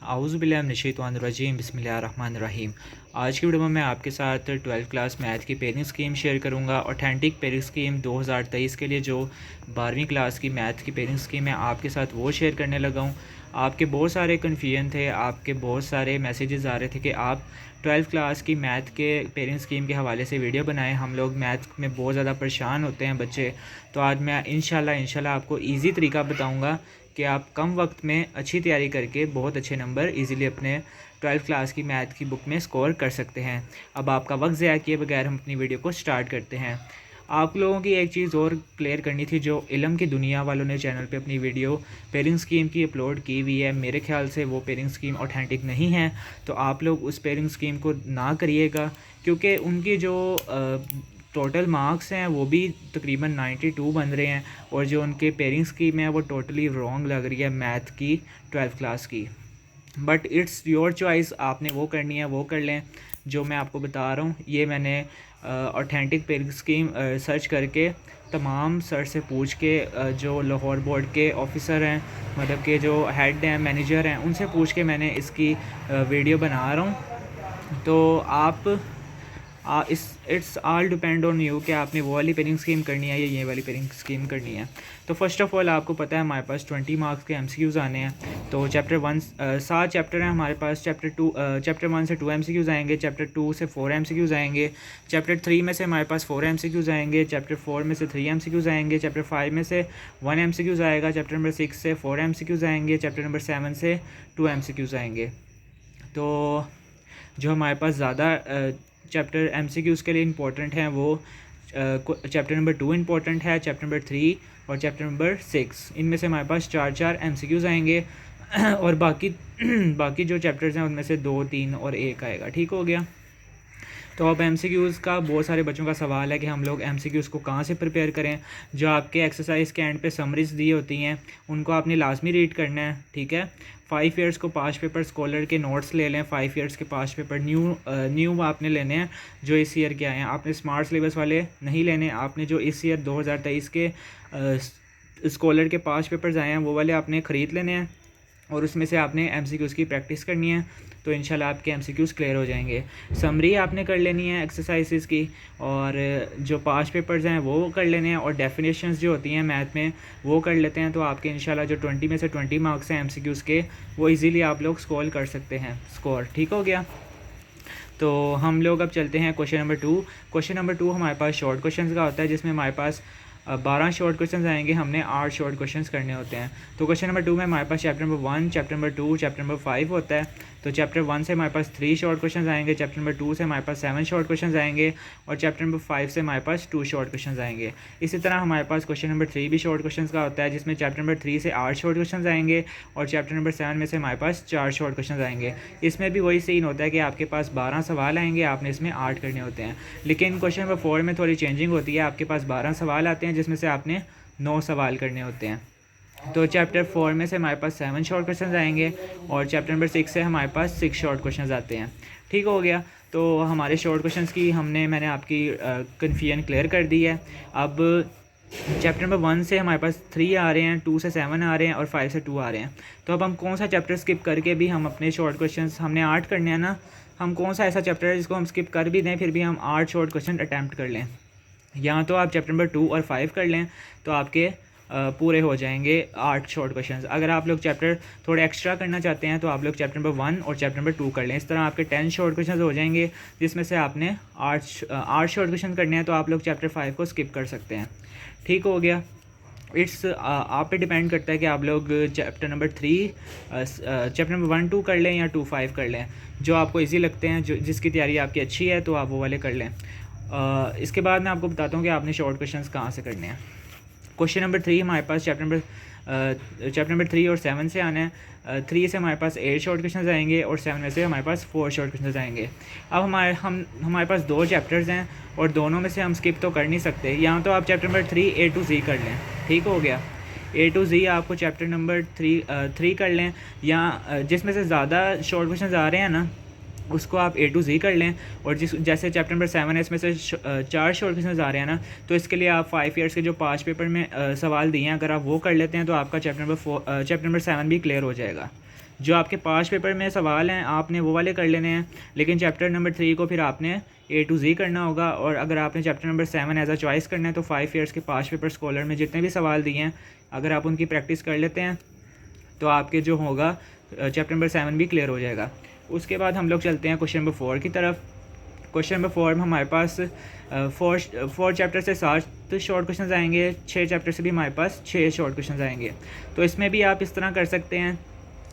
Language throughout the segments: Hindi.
आऊज़ुबिल्लाहिमिनश्शैतानिर्रजीम बिस्मिल्लाहिर्रहमानिर्रहीम। आज की वीडियो में मैं आपके साथ 12th क्लास मैथ की पेयरिंग स्कीम शेयर करूंगा। ऑथेंटिक पेयरिंग स्कीम 2023 के लिए जो 12वीं क्लास की मैथ की पेयरिंग स्कीम है आपके साथ वो शेयर करने लगा हूं। आपके बहुत सारे कन्फ्यूजन थे, आपके बहुत सारे मैसेजेस आ रहे थे कि आप 12th क्लास की मैथ के पेयरिंग स्कीम के हवाले से वीडियो बनाएं। हम लोग मैथ में बहुत ज़्यादा परेशान होते हैं बच्चे, तो आज मैं इंशाल्लाह आपको ईज़ी तरीका बताऊँगा कि आप कम वक्त में अच्छी तैयारी करके बहुत अच्छे नंबर इजीली अपने 12th क्लास की मैथ की बुक में स्कोर कर सकते हैं। अब आपका वक्त ज़ाया किए बगैर हम अपनी वीडियो को स्टार्ट करते हैं। आप लोगों की एक चीज़ और क्लियर करनी थी, जो इल्म की दुनिया वालों ने चैनल पे अपनी वीडियो पेयरिंग स्कीम की अपलोड की हुई है, मेरे ख्याल से वो पेयरिंग स्कीम ऑथेंटिक नहीं है, तो आप लोग उस पेयरिंग स्कीम को ना करिएगा, क्योंकि उनकी जो टोटल मार्क्स हैं वो भी तकरीबन 92 बन रहे हैं, और जो उनके पेयरिंग स्कीम है वो टोटली रॉन्ग लग रही है मैथ की 12th क्लास की। बट इट्स योर चॉइस, आपने वो करनी है वो कर लें जो मैं आपको बता रहा हूँ। ये मैंने ऑथेंटिक पेयरिंग स्कीम सर्च करके तमाम सर से पूछ के जो लाहौर बोर्ड के ऑफिसर हैं, मतलब के जो हेड हैं, मैनेजर हैं, उनसे पूछ के मैंने इसकी वीडियो बना रहा हूँ। तो आप it's all depend on you कि आपने वो वाली पेयरिंग स्कीम करनी है या ये वाली पेयरिंग स्कीम करनी है। तो फर्स्ट ऑफ ऑल आपको पता है हमारे पास 20 मार्क्स के MCQs आने हैं। तो चैप्टर 1 7 चैप्टर हैं हमारे पास। चैप्टर 1 से 2 MCQs आएंगे, चैप्टर 2 से 4 MCQs आएंगे, चैप्टर 3 में से हमारे पास 4 MCQs आएंगे, चैप्टर 4 में से 3 MCQs आएंगे, चैप्टर 5 में से 1 MCQs आएगा, चैप्टर नंबर 6 से 4 MCQs आएंगे, चैप्टर नंबर 7 से 2 MCQs आएंगे। तो जो हमारे पास ज़्यादा चैप्टर MCQs के लिए इंपॉर्टेंट हैं वो चैप्टर नंबर 2 इंपॉर्टेंट है, चैप्टर नंबर 3 और चैप्टर नंबर 6। इनमें से हमारे पास 4 MCQs आएंगे और बाकी जो चैप्टर्स हैं उनमें से 2, 3 और 1 आएगा। ठीक हो गया। तो अब MCQs का बहुत सारे बच्चों का सवाल है कि हम लोग MCQs को कहाँ से प्रिपेयर करें। जो आपके एक्सरसाइज के एंड पे समरीज दी होती हैं उनको आपने लाजमी रीड करना है, ठीक है। 5 ईयर्स को पास्ट पेपर स्कॉलर के नोट्स ले लें। 5 ईयर्स के पास्ट पेपर न्यू आपने लेने हैं जो इस ईयर के आए हैं। आपने स्मार्ट सिलेबस वाले नहीं लेने, आपने जो इस ईयर 2023 के स्कॉलर के पास्ट पेपर्स आए हैं वो वाले आपने ख़रीद लेने हैं, और उसमें से आपने MCQs की प्रैक्टिस करनी है। तो इंशाल्लाह आपके MCQs क्लियर हो जाएंगे। समरी आपने कर लेनी है एक्सरसाइजेस की, और जो पास्ट पेपर्स हैं वो कर लेने हैं, और डेफिनेशंस जो होती हैं मैथ में वो कर लेते हैं। तो आपके इंशाल्लाह जो 20 में से 20 मार्क्स हैं MCQs के वो इजीली आप लोग स्कोर कर सकते हैं स्कोर। ठीक हो गया। तो हम लोग अब चलते हैं क्वेश्चन नंबर 2। क्वेश्चन नंबर 2 हमारे पास शॉर्ट क्वेश्चन का होता है, जिसमें हमारे पास 12 शॉर्ट क्वेश्चन आएंगे। हमने 8 शॉर्ट क्वेश्चन करने होते हैं। तो क्वेश्चन नंबर 2 में हमारे पास chapter number 1, chapter number 2, chapter number 5 होता है। तो चैप्टर 1 से हमारे पास 3 शॉर्ट क्वेश्चन आएंगे, चैप्टर नंबर 2 से हमारे पास 7 शॉर्ट क्वेश्चन आएंगे, और चैप्टर नंबर 5 से हमारे पास 2 शॉर्ट क्वेश्चन आएंगे। इसी तरह हमारे पास क्वेश्चन नंबर 3 भी शॉर्ट क्वेश्चन का होता है, जिसमें चैप्टर नंबर 3 से 8 शॉर्ट क्वेश्चन आएंगे, और चैप्टर नंबर 7 में से हमारे पास 4 शॉर्ट क्वेश्चन आएंगे। इसमें भी वही सीन होता है कि आपके पास 12 सवाल आएंगे, आपने इसमें 8 करने होते हैं। लेकिन क्वेश्चन नंबर 4 में थोड़ी चेंजिंग होती है, आपके पास 12 सवाल आते हैं जिसमें से आपने 9 सवाल करने होते हैं। तो चैप्टर 4 में से हमारे पास 7 शॉर्ट क्वेश्चन आएंगे, और चैप्टर नंबर 6 से हमारे पास 6 शॉर्ट क्वेश्चन आते हैं। ठीक हो गया। तो हमारे शॉर्ट क्वेश्चंस की मैंने आपकी कन्फ्यूजन क्लियर कर दी है। अब चैप्टर नंबर 1 से हमारे पास 3 आ रहे हैं, 2 से 7 आ रहे हैं, और 5 से 2 आ रहे हैं। तो अब हम कौन सा चैप्टर स्किप करके भी हम अपने शॉर्ट क्वेश्चंस, हमने 8 करने हैं ना, हम कौन सा ऐसा चैप्टर है जिसको हम स्किप कर भी दें फिर भी हम 8 शॉर्ट क्वेश्चन अटैम्प्ट कर लें। या तो आप चैप्टर नंबर 2 और 5 कर लें तो आपके पूरे हो जाएंगे 8 शॉर्ट क्वेश्चंस। अगर आप लोग चैप्टर थोड़े एक्स्ट्रा करना चाहते हैं तो आप लोग चैप्टर नंबर 1 और चैप्टर नंबर 2 कर लें। इस तरह आपके 10 शॉर्ट क्वेश्चंस हो जाएंगे, जिसमें से आपने 8 शॉर्ट क्वेश्चन करने हैं, तो आप लोग चैप्टर 5 को स्किप कर सकते हैं। ठीक हो गया। इट्स आप पे डिपेंड करता है कि आप लोग चैप्टर नंबर 3 चैप्टर नंबर 1 2 कर लें या 2 5 कर लें, जो आपको इजी लगते हैं, जो जिसकी तैयारी आपकी अच्छी है तो आप वो वाले कर लें। इसके बाद मैं आपको बताता हूँ कि आपने शॉर्ट क्वेश्चंस कहाँ से करने हैं। क्वेश्चन नंबर 3 हमारे पास चैप्टर नंबर 3 और 7 से आना है। 3 से हमारे पास 8 शॉर्ट क्वेश्चन आएंगे, और 7 में से हमारे पास 4 शॉर्ट क्वेश्चन आएंगे। अब हमारे पास 2 चैप्टर्स हैं, और दोनों में से हम स्किप तो कर नहीं सकते। यहाँ तो आप chapter number 3 A to Z कर लें। ठीक हो गया। A to Z आपको चैप्टर नंबर 3 कर लें, या जिसमें से ज़्यादा शॉर्ट क्वेश्चन आ रहे हैं ना उसको आप A to Z कर लें। और जैसे चैप्टर नंबर 7 है, इसमें से 4 शॉर्ट क्वेश्चन आ रहे हैं ना, तो इसके लिए आप 5 ईयर्स के जो 5 पेपर में सवाल दिए हैं अगर आप वो कर लेते हैं तो आपका चैप्टर नंबर 7 भी क्लियर हो जाएगा। जो आपके पास पेपर में सवाल हैं आपने वो वाले कर लेने हैं, लेकिन चैप्टर नंबर 3 को फिर आपने A to Z करना होगा। और अगर आपने chapter number 7 as a choice करना है तो 5 ईयर्स के पास पेपर स्कॉलर में जितने भी सवाल दिए हैं अगर आप उनकी प्रैक्टिस कर लेते हैं तो आपके जो होगा चैप्टर नंबर 7 भी क्लियर हो जाएगा। उसके बाद हम लोग चलते हैं क्वेश्चन नंबर 4 की तरफ। क्वेश्चन नंबर 4 में हमारे पास 4 चैप्टर से 7 शॉर्ट क्वेश्चन आएंगे, 6 चैप्टर से भी हमारे पास 6 शॉर्ट क्वेश्चन आएंगे। तो इसमें भी आप इस तरह कर सकते हैं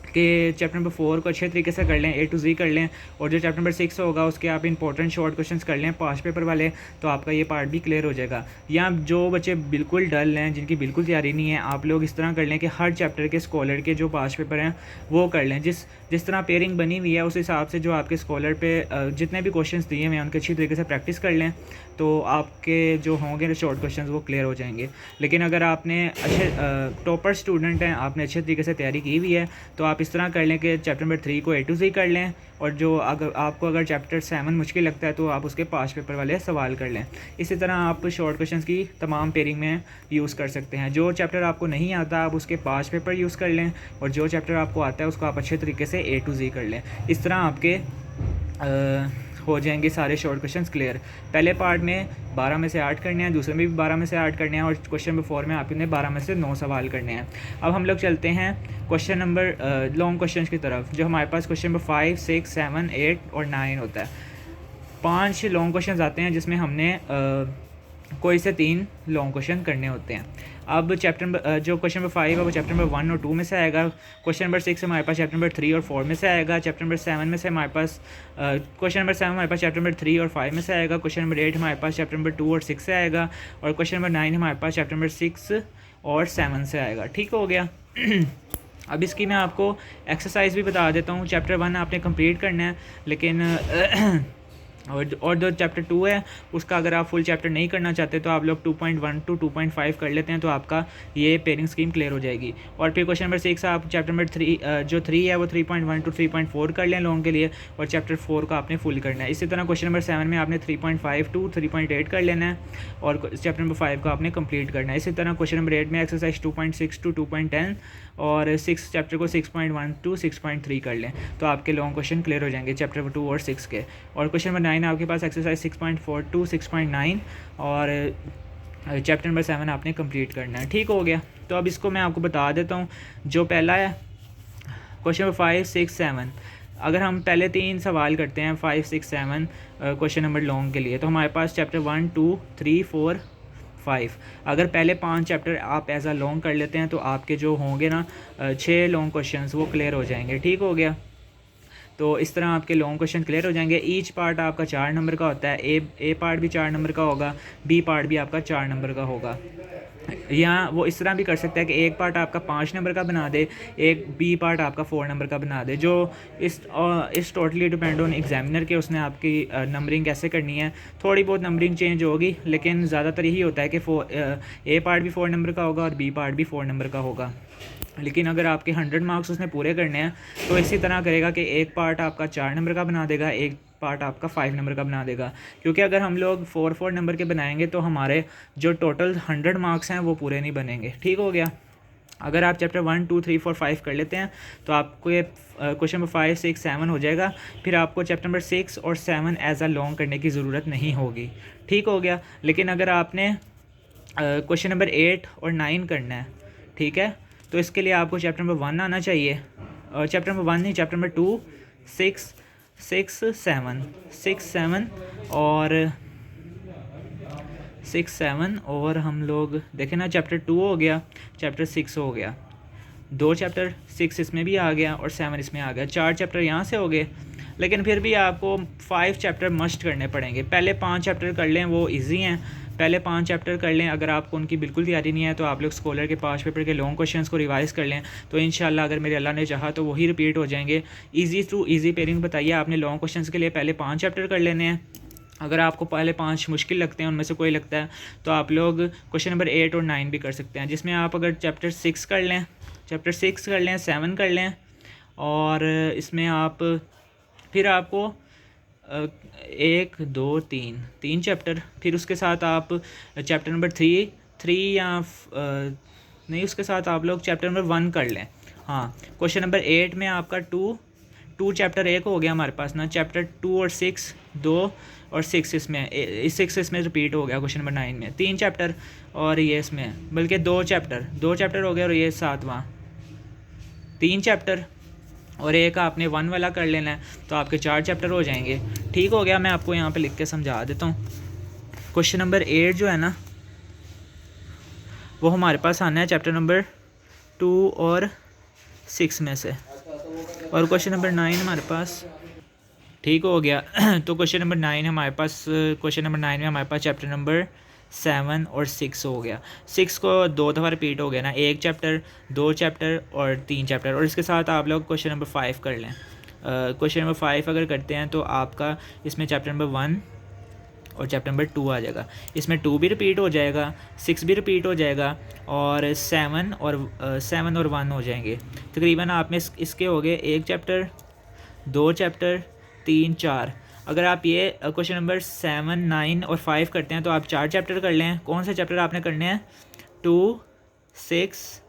कि चैप्टर नंबर 4 को अच्छे तरीके से कर लें, A to Z कर लें, और जो चैप्टर नंबर 6 होगा उसके आप इंपॉर्टेंट शॉर्ट क्वेश्चंस कर लें पास पेपर वाले, तो आपका ये पार्ट भी क्लियर हो जाएगा। या जो बच्चे बिल्कुल डल हैं, जिनकी बिल्कुल तैयारी नहीं है, आप लोग इस तरह कर लें कि हर चैप्टर के स्कॉलर के जो पास पेपर हैं वो कर लें। जिस तरह पेयरिंग बनी हुई है उस हिसाब से जो आपके स्कॉलर पे जितने भी क्वेश्चन दिए हुए हैं उनके अच्छी तरीके से प्रैक्टिस कर लें, तो आपके जो होंगे शॉर्ट क्वेश्चन वो क्लियर हो जाएंगे। लेकिन अगर आपने अच्छे टॉपर स्टूडेंट हैं, आपने अच्छे तरीके से तैयारी की हुई है, तो आप इस तरह कर लें कि चैप्टर नंबर 3 को A to Z कर लें, और जो अगर चैप्टर 7 मुश्किल लगता है तो आप उसके पास पेपर वाले सवाल कर लें। इसी तरह आप शॉर्ट क्वेश्चन की तमाम पेयरिंग में यूज़ कर सकते हैं। जो चैप्टर आपको नहीं आता आप उसके पास पेपर यूज़ कर लें, और जो चैप्टर आपको आता है उसको आप अच्छे तरीके से A to Z कर लें। इस तरह आपके हो जाएंगे सारे शॉर्ट क्वेश्चंस क्लियर। पहले पार्ट में 12 में से 8 करने हैं, दूसरे में भी 12 में से 8 करने हैं, और क्वेश्चन नंबर 4 में आपने 12 में से 9 सवाल करने हैं। अब हम लोग चलते हैं क्वेश्चन नंबर लॉन्ग क्वेश्चन की तरफ। जो हमारे पास क्वेश्चन नंबर 5, 6, 7, 8 और 9 होता है। 5 लॉन्ग क्वेश्चन आते हैं जिसमें हमने कोई से 3 लॉन्ग क्वेश्चन करने होते हैं। अब जो क्वेश्चन नंबर 5 है वो चैप्टर नंबर 1 और 2 में से आएगा। क्वेश्चन नंबर 6 हमारे पास चैप्टर नंबर 3 और 4 में से आएगा। चैप्टर नंबर 7 में से हमारे पास क्वेश्चन नंबर 7 हमारे पास चैप्टर नंबर 3 और 5 में से आएगा। क्वेश्चन नंबर 8 हमारे पास चैप्टर नंबर 2 और 6 से आएगा, और क्वेश्चन नंबर 9 हमारे पास चैप्टर नंबर 6 और 7 से आएगा। ठीक हो गया। अब इसकी मैं आपको एक्सरसाइज भी बता देता हूँ। चैप्टर 1 आपने कंप्लीट करना है, लेकिन और जो चैप्टर 2 है उसका अगर आप फुल चैप्टर नहीं करना चाहते तो आप लोग 2.1 to 2.5 कर लेते हैं, तो आपका ये पेयरिंग स्कीम क्लियर हो जाएगी। और फिर क्वेश्चन नंबर 6 आप चैप्टर नंबर 3 जो 3 है वो 3.1 to 3.4 कर लें लॉन्ग के लिए, और चैप्टर 4 का आपने फुल करना है। इसी तरह क्वेश्चन नंबर 7 में आपने 3.5 to 3.8 कर लेना है, और चैप्टर नंबर 5 का आपने कंप्लीट करना है। इसी तरह क्वेश्चन नंबर 8 में एक्सरसाइज 2.6 to 2.10 और 6 चैप्टर को 6.1 to 6.3 कर लें, तो आपके लॉन्ग क्वेश्चन क्लियर हो जाएंगे चैप्टर 2 और 6 के। और क्वेश्चन नंबर 9 आपके पास एक्सरसाइज 6.4 to 6.9 और चैप्टर नंबर 7 आपने कंप्लीट करना है। ठीक हो गया। तो अब इसको मैं आपको बता देता हूँ। जो पहला है क्वेश्चन नंबर 5, 6, 7, अगर हम पहले 3 सवाल करते हैं 5, 6, 7 क्वेश्चन नंबर लॉन्ग के लिए, तो हमारे पास चैप्टर 1, 2, 3, 4, 5, अगर पहले 5 चैप्टर आप एज अ लॉन्ग कर लेते हैं तो आपके जो होंगे ना 6 लॉन्ग क्वेश्चंस वो क्लियर हो जाएंगे। ठीक हो गया। तो इस तरह आपके लॉन्ग क्वेश्चन क्लियर हो जाएंगे। ईच पार्ट आपका 4 नंबर का होता है। ए पार्ट भी 4 नंबर का होगा, बी पार्ट भी आपका 4 नंबर का होगा। या वो इस तरह भी कर सकता है कि एक पार्ट आपका 5 नंबर का बना दे, एक बी पार्ट आपका 4 नंबर का बना दे। जो इस टोटली डिपेंड ऑन एग्जामिनर के उसने आपकी नंबरिंग कैसे करनी है। थोड़ी बहुत नंबरिंग चेंज होगी, लेकिन ज़्यादातर यही होता है कि ए पार्ट भी 4 नंबर का होगा और बी पार्ट भी 4 नंबर का होगा। लेकिन अगर आपके 100 मार्क्स उसने पूरे करने हैं तो इसी तरह करेगा कि एक पार्ट आपका 4 नंबर का बना देगा, एक पार्ट आपका 5 नंबर का बना देगा। क्योंकि अगर हम लोग 4 नंबर के बनाएंगे तो हमारे जो टोटल 100 मार्क्स हैं वो पूरे नहीं बनेंगे। ठीक हो गया। अगर आप चैप्टर 1, 2, 3, 4, 5 कर लेते हैं तो आपको ये क्वेश्चन नंबर 5, 6, 7 हो जाएगा। फिर आपको चैप्टर नंबर 6 और 7 एज अ लॉन्ग करने की ज़रूरत नहीं होगी। ठीक हो गया। लेकिन अगर आपने क्वेश्चन नंबर 8 और 9 करना है, ठीक है, तो इसके लिए आपको चैप्टर नंबर 1 आना चाहिए, और चैप्टर नंबर 1 नहीं, चैप्टर नंबर 2, 6, 7 और 6, 7 और हम लोग देखें ना, चैप्टर 2 हो गया, चैप्टर 6 हो गया, 2 चैप्टर 6 इसमें भी आ गया और 7 इसमें आ गया, 4 चैप्टर यहाँ से हो गए। लेकिन फिर भी आपको 5 चैप्टर मस्ट करने पड़ेंगे। पहले 5 चैप्टर कर लें, वो इजी हैं, पहले 5 चैप्टर कर लें। अगर आपको उनकी बिल्कुल तैयारी नहीं है तो आप लोग स्कॉलर के 5 पेपर के लॉन्ग क्वेश्चंस को रिवाइज़ कर लें, तो इंशाल्लाह अगर मेरे अल्लाह ने चाहा तो वही रिपीट हो जाएंगे। इजी टू इजी पेयरिंग बताइए आपने लॉन्ग क्वेश्चंस के लिए पहले 5 चैप्टर कर लेने हैं। अगर आपको पहले 5 मुश्किल लगते हैं, उनमें से कोई लगता है, तो आप लोग क्वेश्चन नंबर 8 और 9 भी कर सकते हैं, जिसमें आप अगर चैप्टर 6 कर लें, 7 कर लें, और इसमें आप फिर आपको 1, 2, 3 चैप्टर, फिर उसके साथ आप चैप्टर नंबर 3 या नहीं, उसके साथ आप लोग चैप्टर नंबर 1 कर लें, हाँ, क्वेश्चन नंबर 8 में आपका टू चैप्टर 1 हो गया हमारे पास ना, चैप्टर 2 और 6 2 और 6 इसमें 6 इसमें रिपीट हो गया क्वेश्चन नंबर 9 में, 3 चैप्टर और ये इसमें बल्कि 2 चैप्टर हो गया और ये 7वां 3 चैप्टर और एक आपने 1 वाला कर लेना है, तो आपके 4 चैप्टर हो जाएंगे। ठीक हो गया, मैं आपको यहाँ पे लिख के समझा देता हूँ। क्वेश्चन नंबर 8 जो है ना वो हमारे पास आना है चैप्टर नंबर 2 और 6 में से, और क्वेश्चन नंबर 9 हमारे पास ठीक हो गया। तो क्वेश्चन नंबर 9 हमारे पास, क्वेश्चन नंबर 9 में हमारे पास चैप्टर नंबर 7 और 6 हो गया। 6 को 2 दफ़ा रिपीट हो गया ना, 1 चैप्टर 2 चैप्टर और 3 चैप्टर, और इसके साथ आप लोग क्वेश्चन नंबर 5 कर लें। क्वेश्चन नंबर 5 अगर करते हैं तो आपका इसमें चैप्टर नंबर 1 और चैप्टर नंबर 2 आ जाएगा। इसमें 2 भी रिपीट हो जाएगा, 6 भी रिपीट हो जाएगा, और 7 और 1 हो जाएंगे। तकरीबन आप में इसके हो गए 1 चैप्टर 2 चैप्टर 3 4। अगर आप ये क्वेश्चन नंबर 7 9 और 5 करते हैं तो आप 4 चैप्टर कर लें। कौन से चैप्टर आपने करने हैं? 2 6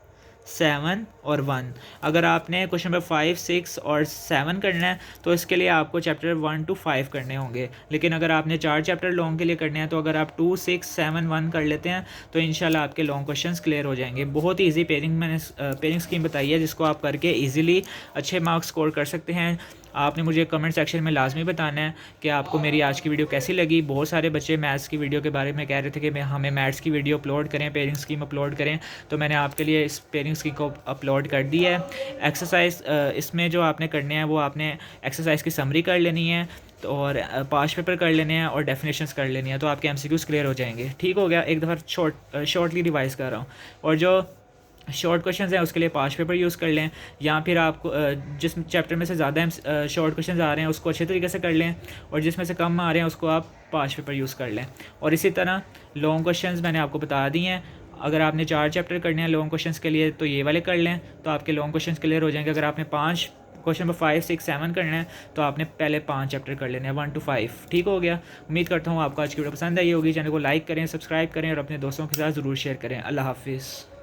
7 और 1। अगर आपने क्वेश्चन नंबर 5 6 और 7 करना है तो इसके लिए आपको चैप्टर 1 to 5 करने होंगे। लेकिन अगर आपने 4 चैप्टर लॉन्ग के लिए करने हैं तो अगर आप 2 6 7 1 कर लेते हैं तो इंशाल्लाह आपके लॉन्ग क्वेश्चंस क्लियर हो जाएंगे। बहुत ही ईजी पेयरिंग स्कीम बताई है जिसको आप करके ईजिली अच्छे मार्क्स स्कोर कर सकते हैं। आपने मुझे कमेंट सेक्शन में लाजमी बताना है कि आपको मेरी आज की वीडियो कैसी लगी। बहुत सारे बच्चे मैथ्स की वीडियो के बारे में कह रहे थे कि हमें मैथ्स की वीडियो अपलोड करें, पेयरिंग स्कीम अपलोड करें, तो मैंने आपके लिए इस पेयरिंग स्कीम को अपलोड कर दी है। एक्सरसाइज इसमें जो आपने करने हैं वो आपने एक्सरसाइज की समरी कर लेनी है तो, और पास पेपर कर लेने हैं और डेफिनेशंस कर लेनी है, तो आपके MCQs क्लियर हो जाएंगे। ठीक हो गया, एक दफ़ा शॉर्टली रिवाइज कर रहा हूँ। और जो शॉर्ट क्वेश्चंस हैं उसके लिए पास पेपर यूज़ कर लें, या फिर आपको जिस चैप्टर में से ज़्यादा शॉर्ट क्वेश्चंस आ रहे हैं उसको अच्छे तरीके से कर लें, और जिसमें से कम आ रहे हैं उसको आप पास पेपर यूज़ कर लें। और इसी तरह लॉन्ग क्वेश्चंस मैंने आपको बता दिए हैं। अगर आपने 4 चैप्टर करने हैं लॉन्ग क्वेश्चंस के लिए तो ये वाले कर लें, तो आपके लॉन्ग क्वेश्चंस क्लियर हो जाएंगे। अगर आपने 5 क्वेश्चन नंबर 5 6 7 करना है तो आपने पहले 5 चैप्टर कर लेने हैं 1 to 5। ठीक हो गया, उम्मीद करता हूँ आपको आज की वीडियो पसंद आई होगी। चैनल को लाइक करें, सब्सक्राइब करें और अपने दोस्तों के साथ ज़रूर शेयर करें। अल्लाह हाफिज़।